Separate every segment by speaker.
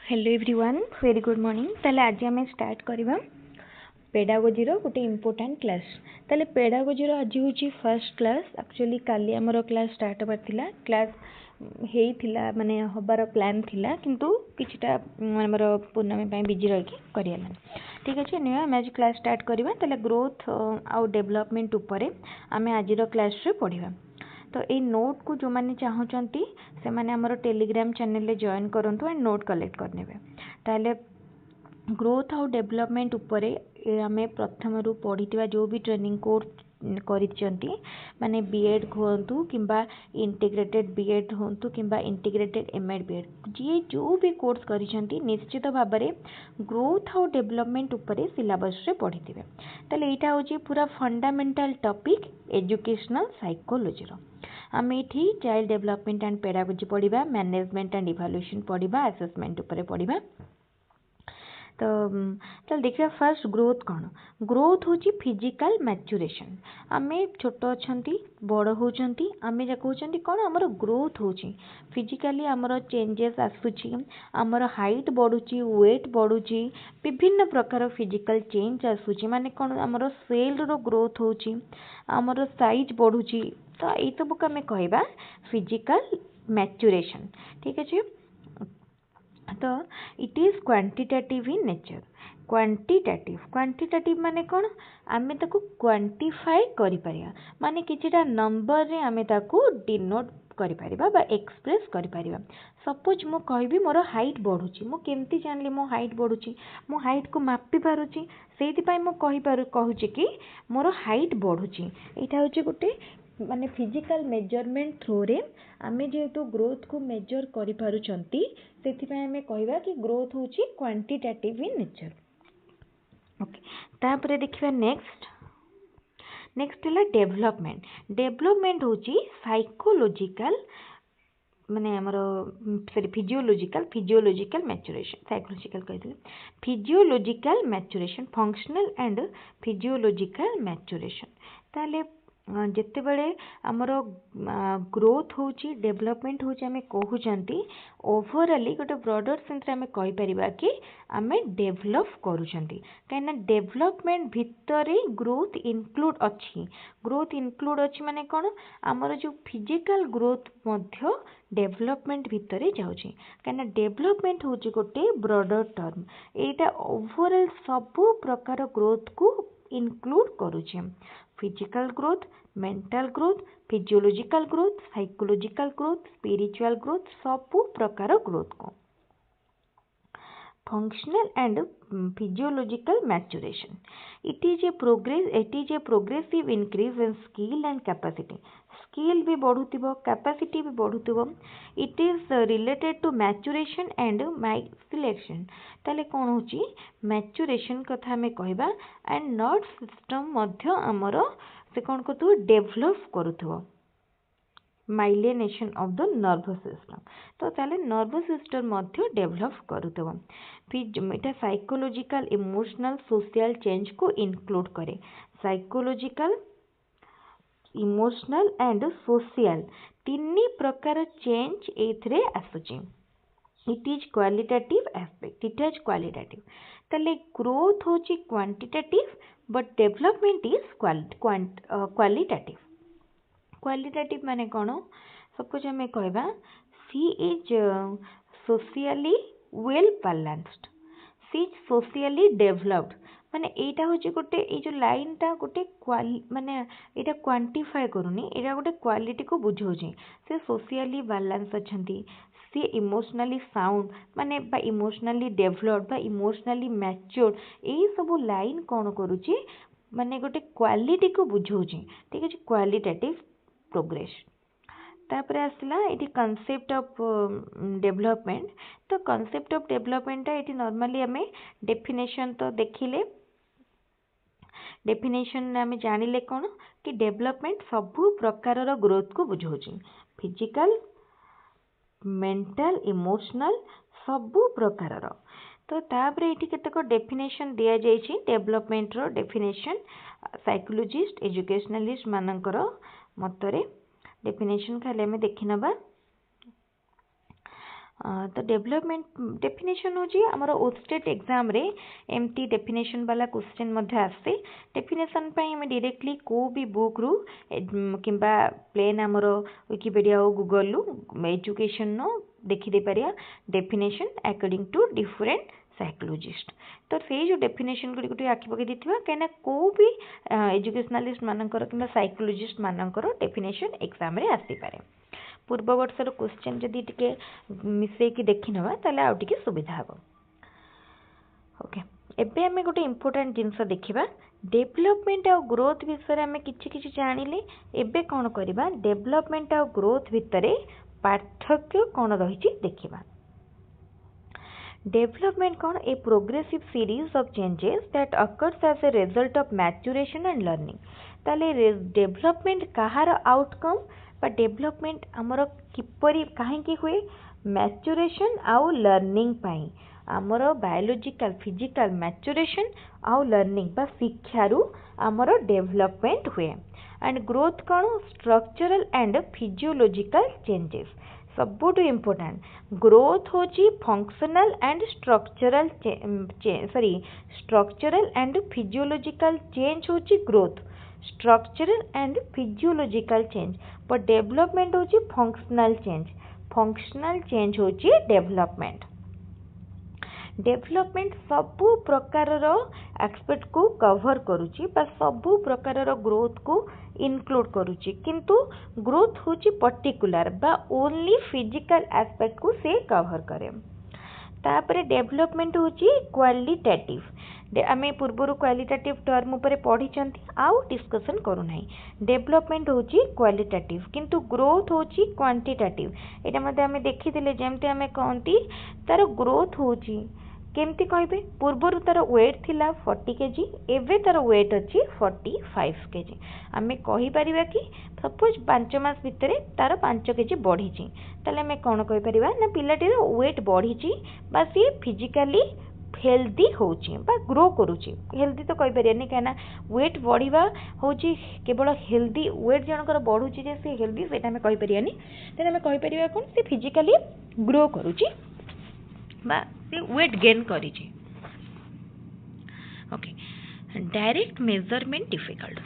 Speaker 1: Hello everyone very good morning ताले आज आम स्टार्ट करवा पेडागोजी गोटे इम्पोर्टाट क्लास ताले पेडागोजी आज हूँ फर्स्ट क्लास एक्चुअली काली आमर क्लास स्टार्ट होबार थिला क्लास होता माने हबार प्लान थिला किंतु किछटा आमर पूर्णमी बिजी रही करियाला ठीक अच्छे नहीं आम आज क्लास स्टार्ट करवा ताले ग्रोथ आउ डेवलपमेंट उपरे आम आज क्लास पढ़ा तो ये नोट को जो मैंने चाहूँगी से मैंने आमर टेलीग्राम चैनल जॉइन करूँ एंड नोट कलेक्ट करने ताले ग्रोथ आउ डेवलपमेंट उपरे आमे प्रथम रू पढ़ी जो भी ट्रेनिंग कोर्स करिसेंती माने बीएड होंतु किंबा इंटीग्रेटेड बीएड होंतु किंबा इंटीग्रेटेड एमएड बीएड जी जो भी कोर्स करिसेंती निश्चित भाव में ग्रोथ आउ डेवलपमेंट उपरे सिलेबस रे पढ़ी थिबे ताले एटा होची पूरा फंडामेंटल टॉपिक एजुकेशनल साइकोलॉजी रो आम ये चाइल्ड डेवलपमेंट एंड पेडागोजी पढ़ा मैनेजमेंट एंड इवैल्यूएशन पढ़ा असेसमेंट उपरे पढ़ा तो चल देखिए फर्स्ट ग्रोथ कौन ग्रोथ हूँ फिजिकल मैच्योरेशन आम छोट अच्छा बड़ होती आम कहते कौन आमर ग्रोथ हो फिजिकाली आमर चेंजेस आसूची आमर हाइट बढ़ुची वेट बढ़ुची विभिन्न प्रकार फिजिकल चेंज आसूची माने कौन आमर सेल रो ग्रोथ होची आमर साइज बढ़ुची तो ये सब को आम कहवा फिजिकल मैच्योरेशन ठीक अच्छे तो it is quantitative in nature quantitative माने कौन आमे ताको क्वांटिफाई करि परिया माने किछिटा नंबर रे आमे ताको डिनोट करि परिबा बा एक्सप्रेस करि परिबा सपोज मु कहबी मोर हाइट बढ़ुची मु केमती जानली मो हाइट बढ़ुची मो हाइट को मापी पारुची सेति पई मु कहि पारु कहूची कि मोर हाइट बढ़ुची एटा होची गुटे माने फिजिकल मेजरमेंट थ्रू रे आमे जेहेतु ग्रोथ को मेजर करि पारुचंती सेथिपय आमे कहबा कि ग्रोथ होची क्वांटिटेटिव इन नेचर ओके तापरे देखिबा नेक्स्ट है डेवलपमेंट होची साइकोलॉजिकल माने हमरो सॉरी फिजियोलॉजिकल मैच्योरेशन साइकोलॉजिकल कहते physiological maturation functional and physiological maturation ताले जिते बड़े आमर ग्रोथ होची डेवलपमेंट होची आमे कहउचंती ओवरऑली गोटे ब्रॉडर सेंस आमे कहि परिबा कि आमे डेवलप करूचंती काइना डेवलपमेंट भितरे ग्रोथ इनक्लूड अछि माने कोन आमर जो फिजिकल ग्रोथ मध्य डेवलपमेंट भितरे जाउची काइना डेवलपमेंट होची गोटे ब्रॉडर टर्म एटा ओवरऑल सब प्रकार ग्रोथ को इनक्लूड करूची physical growth mental growth physiological growth psychological growth spiritual growth सब प्रकार ग्रोथ को functional and physiological maturation it is a progressive increase in skill and capacity skill भी बढ़ुथिबो कैपेसिटी भी बढ़ुथिबो it is related to maturation and selection ताले कौन होची मैच्योरेशन कथा हमें कहबा एंड नर्व सिस्टम मध्य हमर से कौन करथु डेवलप करूथबो myelination of the nervous system तो ताले नर्वस सिस्टम मध्य डेवलप करूथबो फिर इटा साइकोलॉजिकल इमोशनल सोशल चेंज को इंक्लूड करे साइकोलॉजिकल इमोशनल एंड सोशल तीन प्रकार चेंज एथरे आसुची it is qualitative aspect it is qualitative ताले ग्रोथ होची quantitative but development is qualitative qualitative माने कौन सपोज आम कहबा she is socially well balanced she is socially developed माने एटा होची गोटे ए जो लाइन टा गोटे माने एटा क्वांटिफाई करूनी एटा गोटे क्वालिटी को बुझौची से सोशियली बैलेंस अछंती सी इमोशनली साउंड माने बा इमोशनली डेवलप्ड बा इमोशनली मैच्योर्ड एई सब लाइन कौन करूची माने गोटे क्वालिटी को बुझौची ठीक है क्वालिटेटिव प्रोग्रेस तापर आसला ये कॉन्सेप्ट ऑफ डेवलपमेंट तो कॉन्सेप्ट ऑफ डेवलपमेंट ये नॉर्मली आम डेफिनेशन तो देखिले डेफिनेशन आम जानिले कौन कि डेवलपमेंट सबु प्रकार ग्रोथ को बुझाऊँ फिजिकल मेंटल इमोशनल सबु प्रकार तो तापर ये केतक डेफिनेशन दि जाइए डेवलपमेंट रो डेफिनेशन साइकोलॉजिस्ट एजुकेशनलिस्ट मानकर मतरे डेफिनेशन खाली आम देखि नबा तो डेवलपमेंट डेफिनेशन होची हमर ओस्टेट एग्जाम रे एमटी डेफिनेशन वाला क्वेश्चन मध्ये आसे डेफिनेशन पई हम डायरेक्टली को भी बुक रु किंबा प्लेन हमर विकिपीडिया और गूगल रु एजुकेशन नो देखि दे परिया definition according to different psychologist तो से जो डेफिनेशन गुडी गुडी आखि पके दिथिबा केना को भी एजुकेशनलिस्ट मानकर किंबा साइकोलॉजिस्ट मानकर डेफिनेशन एग्जाम रे आसी पारे पूर्व वर्षर क्वेश्चन जदि टिके मिसे कि देखि नबा ताले आउ टिके सुविधा हबो ओके एबे हमें गोटे इंपोर्टेंट जिंस देखिबा डेवलपमेंट और ग्रोथ विषय हमें किछि किछि जानिले एबे कोन करबा डेवलपमेंट और ग्रोथ भितरे पार्थक्य कोन रहिछि देखिबा Development कौन a progressive series of changes that occurs as a result of maturation and learning ताले development कहार outcome बा development हमर किपरि काहे की हुए maturation आउ learning पाई हमर biological physical maturation आउ learning बा शिक्षारु हमर development हुए and growth कौन structural and physiological changes सबुठ इम्पोर्टेंट ग्रोथ होची functional and structural structural and physiological change होची growth structural and physiological change पर डेवलपमेंट होची फंक्शनल चेंज होची डेवलपमेंट डेवलपमेंट सबु प्रकार एस्पेक्ट को कवर करुची बा सबु प्रकार ग्रोथ को इनक्लूड करुची किंतु ग्रोथ होची पर्टिकुलर बा ओनली फिजिकल एस्पेक्ट को से कवर करे तापरे डेवलपमेंट होची क्वालिटेटिव आमे पूर्वरु क्वालिटेटिव टर्म ऊपर पढ़ी चंती आउ डिस्कशन करू नाही डेवलपमेंट होची क्वालिटेटिव किंतु ग्रोथ होची क्वांटिटेटिव एटा मध्ये आमे देखिथिले जेमते आमे कहंती तार ग्रोथ होची केमती कहबे पूर्वरु तार वेट थिला 40 केजी एवे तार वेट अछि 45 केजी आमे कहि परिबा कि सपोज 5 मास भितरे तार 5 केजी बढ़ी छि तले आमे कोन कहि परिबा ना पिलाटीर वेट बढ़ी छि बा सी फिजिकली हेल्दी होची बा ग्रो करूची हेल्दी तो कहि परियानी काना वेट बढ़िबा होची केवल हेल्दी वेट जनकर बढ़ुची जे से हेल्दी सेटा आमे कहि परियानी तेन आमे कहि परिबा कोन से फिजिकली ग्रो करूची बा से वेट गेन करिछि okay direct measurement difficult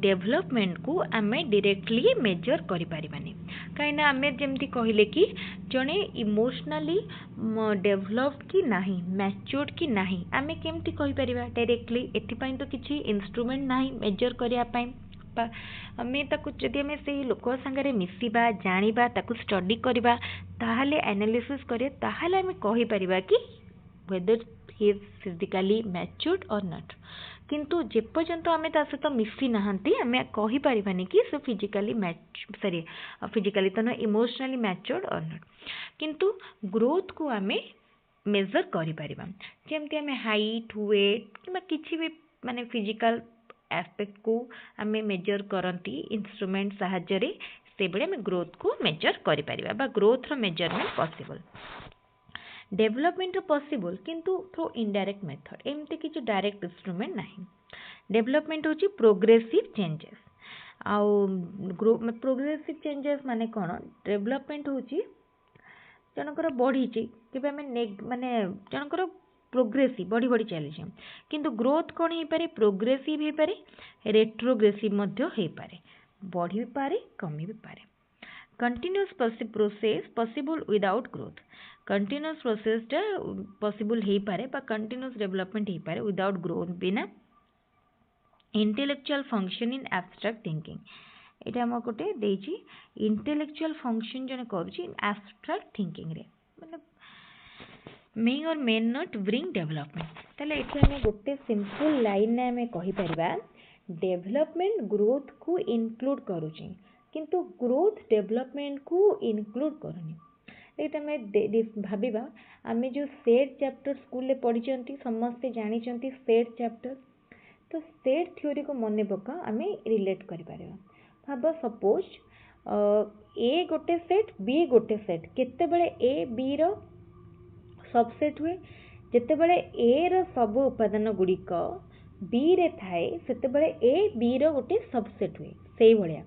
Speaker 1: development को आमे डायरेक्टली मेजर करि परिबानी काइना आमे जेमती कहिले कि जने इमोशनली डेवलप्ड कि नाही मैच्योर्ड कि नाही आमे केमती कहि परिबा डायरेक्टली एथि पई तो किछि इंस्ट्रूमेंट नाही मेजर करिया पई आमे ताकु जदि आमे से लोक संगे मिसिबा जानिबा ताकु स्टडी करबा ताहाले एनालिसिस करे ताहाले आमे कहि परिबा कि weather he is physically matured or not किंतु जे पर्यंत आमे ता सहित मिसी नाहंती आमे कहि परिबानी कि से फिजिकली फिजिकली तो न इमोशनली मैच्योर्ड और नॉट किंतु ग्रोथ को आमे मेजर करि परिबा जेमति आमे हाइट वेट किबा किछि भी माने फिजिकल एस्पेक्ट को आमे मेजर करंती इंस्ट्रूमेंट सहायता रे से बडे आमे ग्रोथ को मेजर करि परिबा बा ग्रोथ रो मेजरमेंट पॉसिबल डेवलपमेंट पॉसिबल किंतु थ्रू इनडायरेक्ट मेथड एमती किछि डायरेक्ट इंस्ट्रूमेंट नाही डेवलपमेंट होची प्रोग्रेसिव चेंजेस आउ प्रोग्रेसिव चेंजेस माने कोन डेवलपमेंट होची जनकर बढ़ी छि केबे हमें माने जनकर प्रोग्रेसिव बढ़ी बढ़ी चली किंतु ग्रोथ कोन हे पारे प्रोग्रेसिव हे पारे रेट्रोग्रेसिव मध्य हे पारे बढ़ी पारे कमी भी पारे continuous process possible without growth continuous process टा पॉसिबल हे पारे बा कंटिन्यूअस डेवलपमेंट हे पारे विदाउट ग्रोथ बिना intellectual function in abstract thinking एटा हम कोटे देछि इंटेलेक्चुअल फंक्शन जने करछि इन एब्स्ट्रैक्ट थिंकिंग रे माने मे और मे नॉट ब्रिंग डेवलपमेंट ताले एठी हम गोटे सिंपल लाइन ने हमें कहि परबा डेवलपमेंट ग्रोथ को इंक्लूड करूछि किंतु ग्रोथ डेवलपमेंट को इंक्लूड करनी एटा हमें भाबिबा आमे जो सेट चैप्टर स्कूल ले पढ़ी चंती समस्त जानि चंती सेट चैप्टर तो सेट थ्योरी को मने पका आमे रिलेट करि परबा भाबो सपोज ए गोटे सेट बी गोटे सेट केते बेले ए बी रो सबसेट हुए जेते बेले ए रो सब उपादान गुडी को बी रे थाए सेते बेले ए बी रो गोटे सबसेट हुए सेही भलिया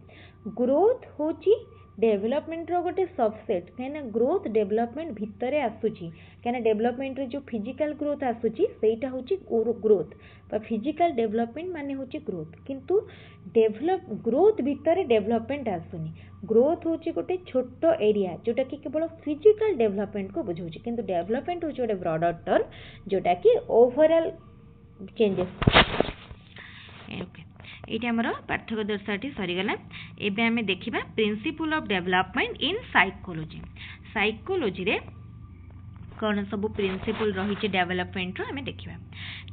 Speaker 1: ग्रोथ होची डेवलपमेंट रो गोटे सबसेट कहीं ग्रोथ डेवलपमेंट भितर आसूची कहीं डेवलपमेंट रे जो फिजिकल ग्रोथ आसूची सेटा होची ग्रोथ फिजिकल डेवलपमेंट माने होची ग्रोथ किंतु डेवलप ग्रोथ भितर डेवलपमेंट आसुनी ग्रोथ होची गोटे छोट एरिया जोटा कि केवल फिजिकल डेवलपमेंट को बुझाउची किंतु डेवलपमेंट होची गोटे ब्रॉडर टर्म जोटा कि ओवरऑल चेंजेस ओके ये आमर पार्थक्य दर्शाटी सरीगला एबे आमे देखिबा principle of development in psychology psychology रे कौन सब प्रिंसिपल रही डेवलपमेंट रो आमे देखिबा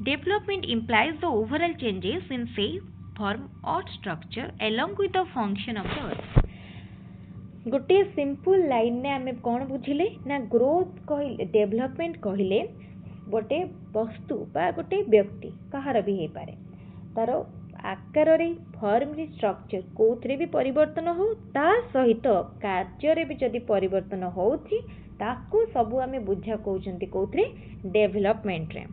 Speaker 1: development implies the overall changes in shape form और structure along with the function of the earth गोटे सिंपल लाइन ने आमे कौन बुझिले ना ग्रोथ कहले डेवलपमेंट कहले गोटे वस्तु बा गोटे व्यक्ति कहार भी हे पारे तार आकार रे फॉर्म रे स्ट्रक्चर कोथरे भी परिवर्तन हो ता सहित कार्य रे भी जदि परिवर्तन होउची ताकू सबु आमे बुझा कहउचंती कोथरे डेवलपमेंट रे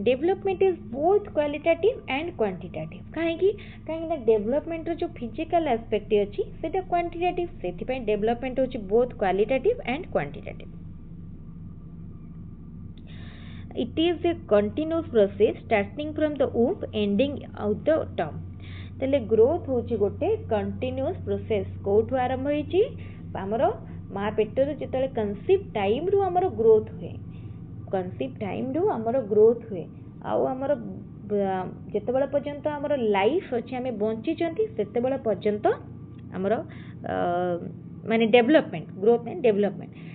Speaker 1: development is both qualitative and quantitative काहे ना डेवलपमेंट रो जो फिजिकल एस्पेक्ट अछि सेटा क्वांटिटेटिव सेति पय डेवलपमेंट होची both qualitative and quantitative it is a continuous process starting from the womb ending out the term तले ग्रोथ होची गोटे कंटिन्यूअस प्रोसेस कोठु आरंभ होईची हमर मां पेटर जेतले कंसीव टाइम रु हमर ग्रोथ हुए कंसीव टाइम रु हमर ग्रोथ हुए आउ हमर जेतेबेला पर्यंत हमर लाइफ अछि हमें बंची चंती सेतेबेला पर्यंत हमर माने डेवलपमेंट ग्रोथ एंड डेवलपमेंट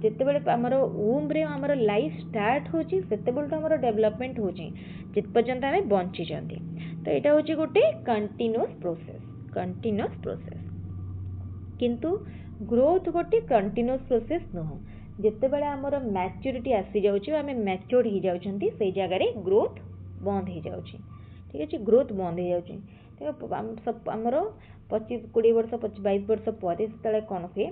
Speaker 1: जितेबले आमर वूम रे आमर लाइफ स्टार्ट होची सेतेबेल तो आमर डेवलपमेंट होची जित पर्यंत आमे बंची जंती तो एटा होची गोटे कंटीन्यूअस प्रोसेस किंतु ग्रोथ गोटे कंटीन्यूअस प्रोसेस नहो जितेबले आमर मैच्योरिटी आसी जाउची आमे मैच्योर्ड ही जाउचंती सेई जगह रे ग्रोथ बंद ही जाउची ठीक अछि ग्रोथ बंद ही जाउची तो आमर 25-20 वर्ष 22 वर्ष पर तले कोन हुए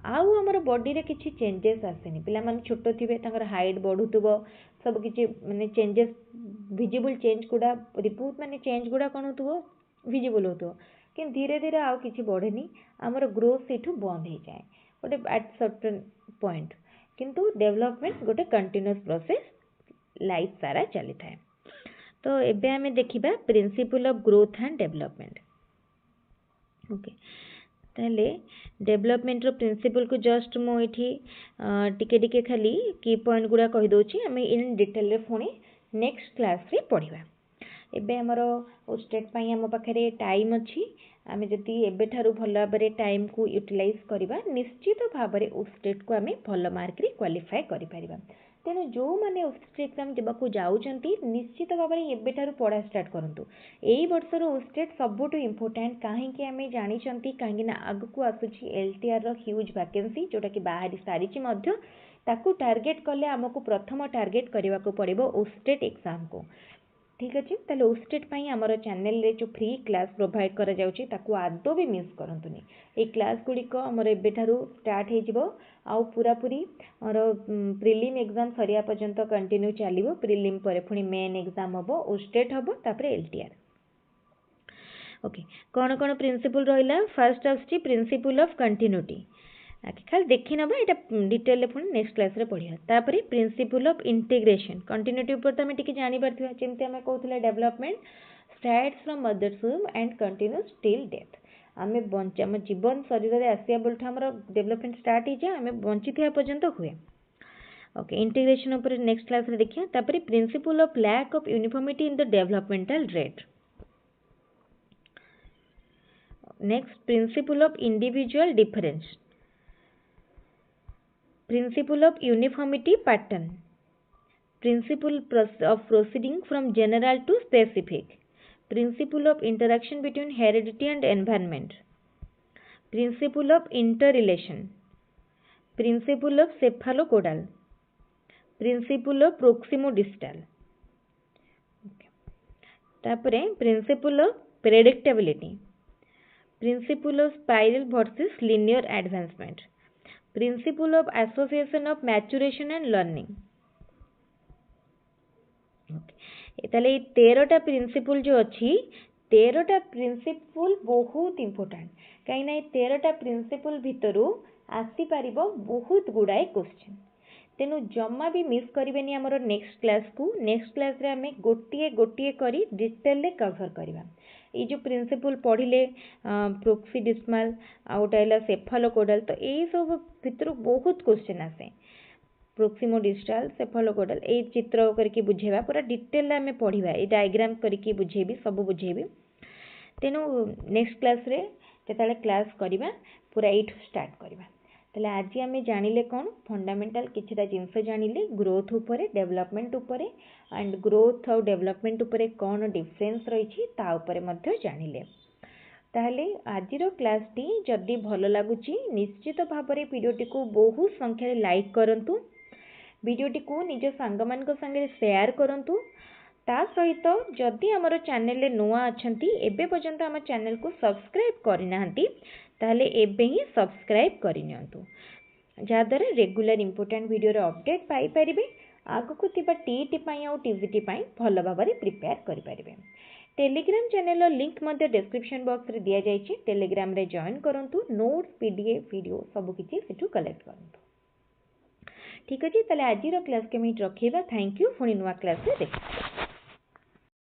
Speaker 1: आउ हमर बॉडी रे किछि चेंजेस आसेनी पिला माने छोटो थिबे तांकर हाइट बढ़ुतबो सब किछि माने चेंजेस विजिबल चेंज गुडा रिपोर्ट माने चेंज गुडा कोन होतबो विजिबल होतो कि धीरे धीरे आउ किछि बढ़ेनी हमर ग्रोथ सेठू बंद हे जाय गोटे एट सर्टेन पॉइंट किंतु डेवलपमेंट गोटे कंटीन्यूअस प्रोसेस लाइफ सारा चली थाए तो एबे हमें देखिबा principle of growth and development okay ताले डेवलपमेंट रो प्रिंसिपल को जस्ट मो इठी टिके टिके खाली की पॉइंट गुडा कहि दोची हमें इन डिटेल रे पुणी नेक्स्ट क्लास रे पढिबा एबे हमरो स्टेट पई हम पाखरे टाइम अछि आमे जति एबे थारु भलो बारे टाइम को यूटिलाइज करबा निश्चित भाबरे स्टेट को आमे भलो मार्क रे क्वालिफाई करि परिबा तेणु जो मैंने ओस्टेट एग्जाम देवाक जाऊँगी निश्चित भाव में एबेठारु पढ़ा स्टार्ट करूँ यही वर्षर ओस्टेट सबुठ इम्पोर्टाट कहीं आम जानी कहीं आगक आसूसी एलटीआर ह्यूज वैकेंसी जोटा कि बाहरी सारी ताकू टार्गेट कले आमको प्रथम टार्गेट करने को पड़ो ओस्टेट एग्जाम को ठीक अच्छे ताले ओस्टेट पाई आमर चैनल रे जो फ्री क्लास प्रोवाइड करा जाउची ताकू आदो भी मिस करंतुनी ए क्लास गुड़िक आमर एबेठारु स्टार्ट हो आउ पूरा पूरी और प्रिलिम एग्जाम सरिया पर्यंत कंटिन्यू चलिबो प्रिलिम परे पुनी मेन एग्जाम हबो ओस्टेट हबो तापरे एलटीआर ओके कौन कौन प्रिंसिपल रहिला फर्स्ट आछि प्रिंसिपल ऑफ कंटिन्यूटी खाली देखी नबा एटा डिटेल पुणी नेक्स्ट क्लास रे पढ़िया तापरे प्रिंसिपल ऑफ इंटीग्रेशन कंटिन्यूटी ऊपर तमे टिके जानि परथिबा जेमते हमें कहउथले development starts from mother's womb and continues till death आमे बंचा हम जीवन शरीर रे आसिया बोलठा हमर डेवलपमेंट स्टार्ट ही जाय हमें बंचिथिया पर्यंत हुए ओके इंटीग्रेशन ऊपर नेक्स्ट क्लास रे देखिया तापरे principle of lack of uniformity in the developmental rate next principle of individual difference Principle of uniformity pattern. Principle of proceeding from general to specific. Principle of interaction between heredity and environment. Principle of interrelation. Principle of cephalocaudal. Principle of proximodistal. तापरे Principle of predictability. Principle of spiral versus linear advancement. Principle of association of maturation and learning. ताले 13टा principal जो अच्छी 13टा principal बहुत important कहीं 13टा principal भितर आसी पारिबो बहुत गुड़ाए question तेणु जमा भी मिस करेंगे आमर नेक्स्ट क्लास रे आमे गोटे गोटे करी डिटेल कभर करवा ये जो प्रिंसिपल पढ़िले प्रोक्सीडिस्माल आउटाइला सेफालोकोडाल तो यही सब भितर बहुत क्वेश्चन आसे प्रोक्सीमोडिस्टाल सेफालोकोडाल ये चित्र करके बुझेबा पूरा डिटेल आम पढ़ा ये डायग्राम करके बुझेबी सब बुझेबी तेणु नेक्स्ट क्लास रे जेताले क्लास करवा पूरा ये स्टार्ट करवा ताले आज आम जानिले कौन फंडामेंटल किछिटा जिनस जानिले ग्रोथ उपरे डेवलपमेंट उपरे एंड ग्रोथ और डेवलपमेंट उपरे कौन डिफरेंस रही ता उपरे मध्य जानिले ताहले आजिर क्लास टी जदि भल लगुची निश्चित भाव में वीडियोटी को बहुत संख्यार लाइक करंतु वीडियोटी को निज सांग मान संगे शेयर करंतु ता सहित जदि आमर चैनल नुआ अच्छंती एबे पर्यंत आम चैनल को सब्सक्राइब करनाहांती ताहले एबे ही सब्सक्राइब करनियंतु जहाँद्वारा रेगुलर इंपोर्टेंट वीडियो अपडेट पाई परिबे आगकु थिबा टीईटी पई और टीजीटी पई भल भाव में प्रिपेयर करि परिबे टेलीग्राम चैनल लिंक मध्य डिस्क्रिप्शन बॉक्स रे दिया जाइछि टेलीग्राम रे जॉइन करंतु नोट्स पीडीएफ वीडियो सब किछि सेठु कलेक्ट करंतु ठीक अछि ताले आजिर क्लास के मिट रखिबा थैंक यू पुणी नुआ क्लास रे देखा।